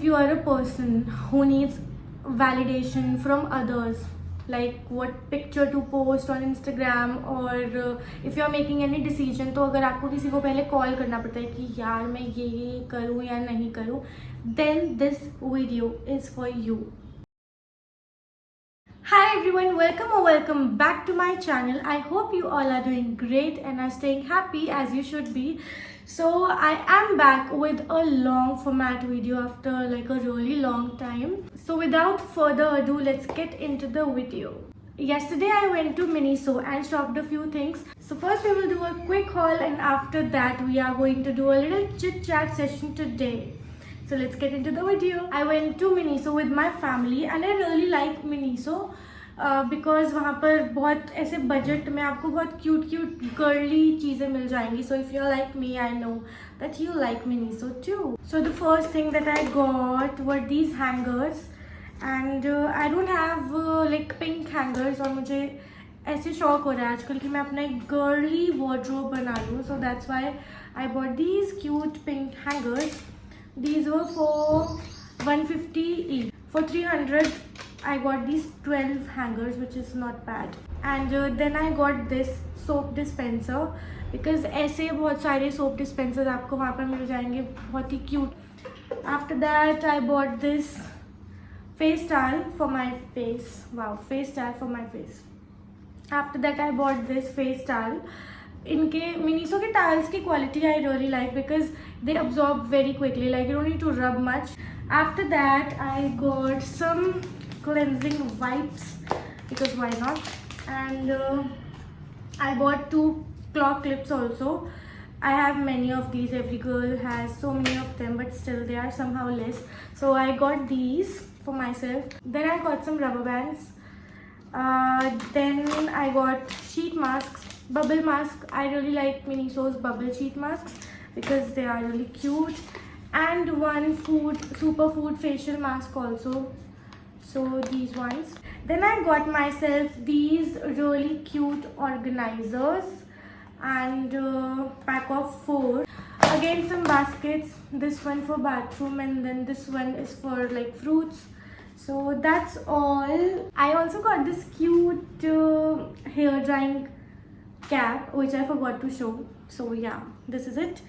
you are a person who needs validation from others, like what picture to post on Instagram, or if you are making any decision, तो अगर आपको किसी को पहले call करना पड़ता है कि यार मैं ये करूँ या नहीं करूँ, then this video is for you. Hi everyone, welcome or welcome back to my channel. I hope you all are doing great and are staying happy as you should be. So I am back with a long format video after like a really long time. So without further ado, let's get into the video. Yesterday I went to Miniso and shopped a few things. So first we will do a quick haul, and after that we are going to do a little chit chat session today. So let's get into the video. I went to Miniso with my family and I really like Miniso because वहाँ पर बहुत ऐसे budget में आपको बहुत cute girly चीज़ें मिल जाएंगी. So if you're like me, I know that you like Miniso too. So the first thing that I got were these hangers, and I don't have like pink hangers, और मुझे ऐसे शौक हो रहा है आजकल कि मैं अपना एक गर्ली wardrobe बना लूँ. So that's why I bought these cute pink hangers. These were for 150 each. For 300 I got these 12 hangers, which is not bad. And then I got this soap dispenser because ऐसे बहुत सारे soap dispensers आपको वहाँ पर मिल जाएंगे बहुत ही cute. After that I bought this face towel for my face. Wow, face towel for my face. After that I bought this face towel. इनके Miniso के टावल्स की quality I really like because they absorb very quickly, like you don't need to rub much. After that I got some cleansing wipes because why not, and I bought 2 claw clips also. I have many of these, every girl has so many of them, but still they are somehow less, so I got these for myself. Then I got some rubber bands. Then I got sheet masks, bubble mask. I really like Miniso's bubble sheet masks because they are really cute, and one superfood facial mask also, so these ones. Then I got myself these really cute organizers and pack of 4. Again some baskets, this one for bathroom and then this one is for like fruits. So that's all. I also got this cute hair drying cap which I forgot to show. So yeah, this is it.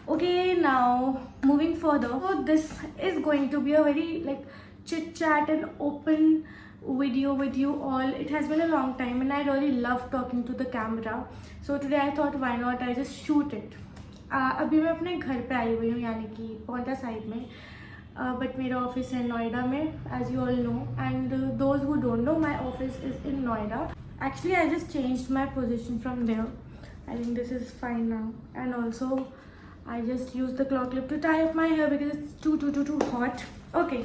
Okay, now moving further. So this is going to be a very like chit chat and open video with you all. It has been a long time and I really love talking to the camera. So today I thought why not I just shoot it. अभी मैं अपने घर पे आई हुई हूँ, यानी कि Paonta side में, बट मेरा ऑफिस है नोएडा में, as you all know, and those who don't know, my office is in Noida. Actually I just changed my position from there. I think this is fine now, and also I just used the claw clip to tie up my hair because it's too hot. Okay,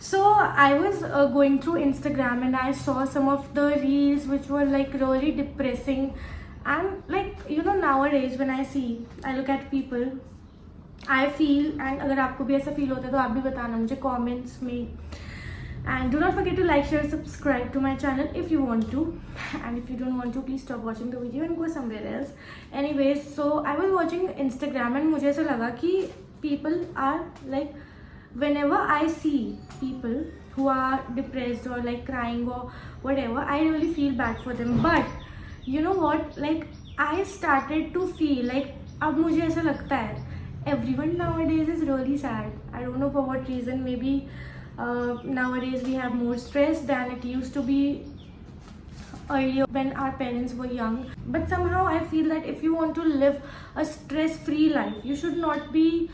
so I was going through Instagram and I saw some of the reels which were like really depressing, and like you know nowadays when I look at people, I feel, and अगर आपको भी ऐसा feel होता है तो आप भी बताना मुझे comments में. And do not forget to like, share, subscribe to my channel if you want to, and if you don't want to, please stop watching the video and go somewhere else. Anyways, so I was watching Instagram and मुझे ऐसा लगा कि people are like, whenever I see people who are depressed or like crying or whatever, I really feel bad for them. But you know what, like I started to feel like अब मुझे ऐसा लगता है everyone nowadays is really sad. I don't know for what reason. Maybe nowadays we have more stress than it used to be earlier when our parents were young. But somehow I feel that if you want to live a stress-free life, you should not be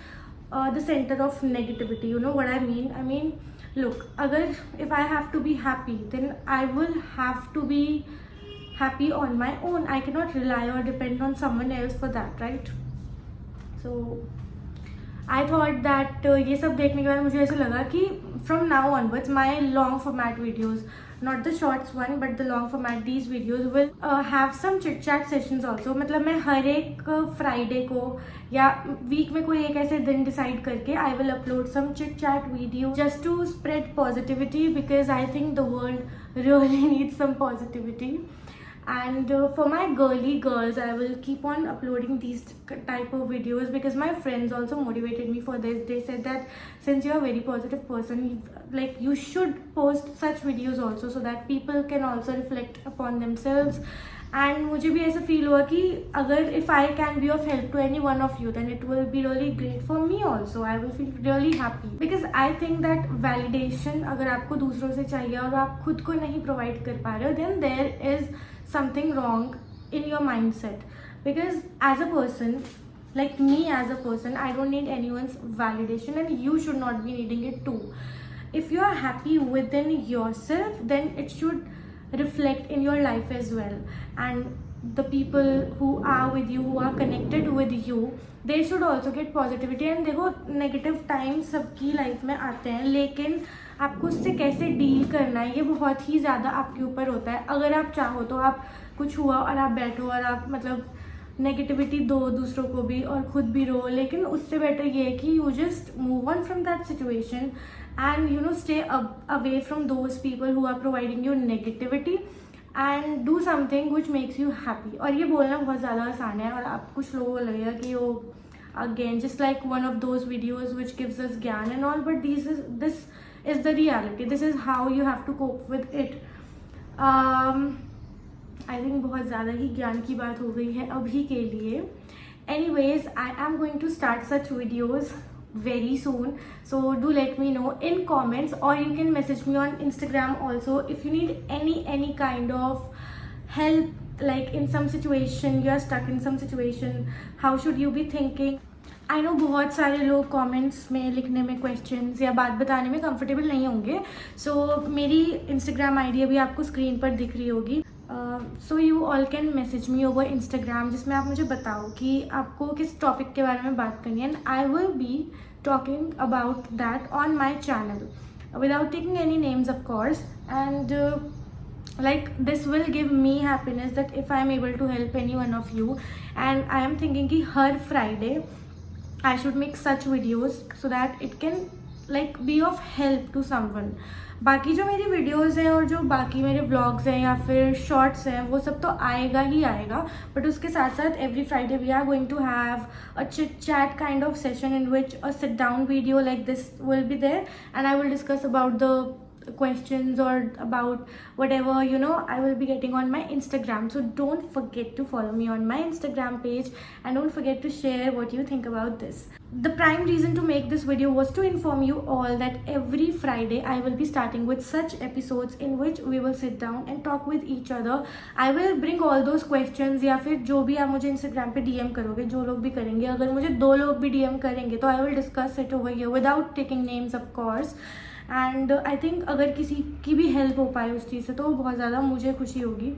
the center of negativity. You know what I mean? I mean, look, if I have to be happy, then I will have to be happy on my own. I cannot rely or depend on someone else for that, right? So I thought that ये सब देखने के बाद मुझे ऐसा लगा कि from now onwards my long format videos, not the shorts one but the long format, these videos will have some chit chat sessions also. मतलब मैं हर एक फ्राइडे को या वीक में कोई एक ऐसे दिन डिसाइड करके I will upload some chit chat video just to spread positivity because I think the world really needs some positivity. And for my girly girls, I will keep on uploading these type of videos because my friends also motivated me for this. They said that since you're a very positive person, like you should post such videos also so that people can also reflect upon themselves. And मुझे भी ऐसा feel हुआ कि अगर if I can be of help to anyone of you then it will be really great for me also. I will feel really happy because I think that validation अगर आपको दूसरों से चाहिए और आप खुद को नहीं प्रोवाइड कर पा रहे हो, then there is something wrong in your mind set. Because as a person, like me as a person, I don't need anyone's validation and you should not be needing it too. If you are happy within yourself, then it should reflect in your life as well, and the people who are with you, who are connected with you, they should also get positivity. And देखो negative time सबकी life में आते हैं, लेकिन आपको उससे कैसे deal करना है ये बहुत ही ज़्यादा आपके ऊपर होता है. अगर आप चाहो तो आप कुछ हुआ और आप बैठो और आप मतलब नेगेटिविटी दो दूसरों को भी और खुद भी रो, लेकिन उससे बेटर ये है कि you just move on from that situation and you know stay away from those people who are providing you negativity and do something which makes you happy. और ये बोलना बहुत ज़्यादा आसान है और आप कुछ लोगों को लगेगा कि वो again just like one of those videos which gives us gyan and all, but this is the reality. This is how you have to cope with it. I think बहुत ज़्यादा ही ज्ञान की बात हो गई है अभी के लिए. Anyways, I am going to start such videos very soon, so do let me know in comments or you can message me on Instagram also if you need any kind of help, like in some situation you are stuck in some situation, how should you be thinking. I know बहुत सारे लोग comments में लिखने में questions या बात बताने में कंफर्टेबल नहीं होंगे, सो मेरी इंस्टाग्राम आईडी अभी आपको स्क्रीन पर दिख रही होगी. So you all can message me over Instagram, जिसमें आप मुझे बताओ कि आपको किस टॉपिक के बारे में बात करनी है, and I will be talking about that on my channel without taking any names of course. And like this will give me happiness that if I am able to help any one of you, and I am thinking कि हर Friday I should make such videos so that it can like be of help to someone. बाकी जो मेरी videos हैं और जो बाकी मेरे blogs हैं या फिर शॉर्ट्स हैं वो सब तो आएगा ही आएगा, बट उसके साथ साथ every Friday we are going to have a chit chat kind of session in which a sit down video like this will be there, and I will discuss about the questions or about whatever I will be getting on my Instagram. So don't forget to follow me on my Instagram page and don't forget to share what you think about this. The prime reason to make this video was to inform you all that every Friday I will be starting with such episodes in which we will sit down and talk with each other. I will bring all those questions, या फिर जो भी आप मुझे Instagram पे DM करोगे, जो लोग भी करेंगे, अगर मुझे 2 लोग भी DM करेंगे तो I will discuss it over here without taking names of course. And I think अगर किसी की भी हेल्प हो पाए उस चीज़ से तो बहुत ज़्यादा मुझे खुशी होगी.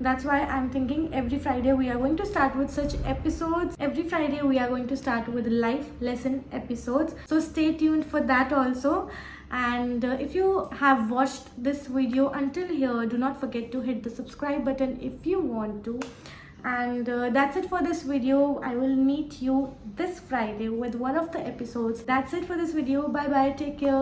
That's why I'm thinking every Friday we are going to start with such episodes. Every Friday we are going to start with life lesson episodes. So stay tuned for that also. And if you have watched this video until here, do not forget to hit the subscribe button if you want to. And that's it for this video. I will meet you this Friday with one of the episodes. That's it for this video. Bye bye. Take care.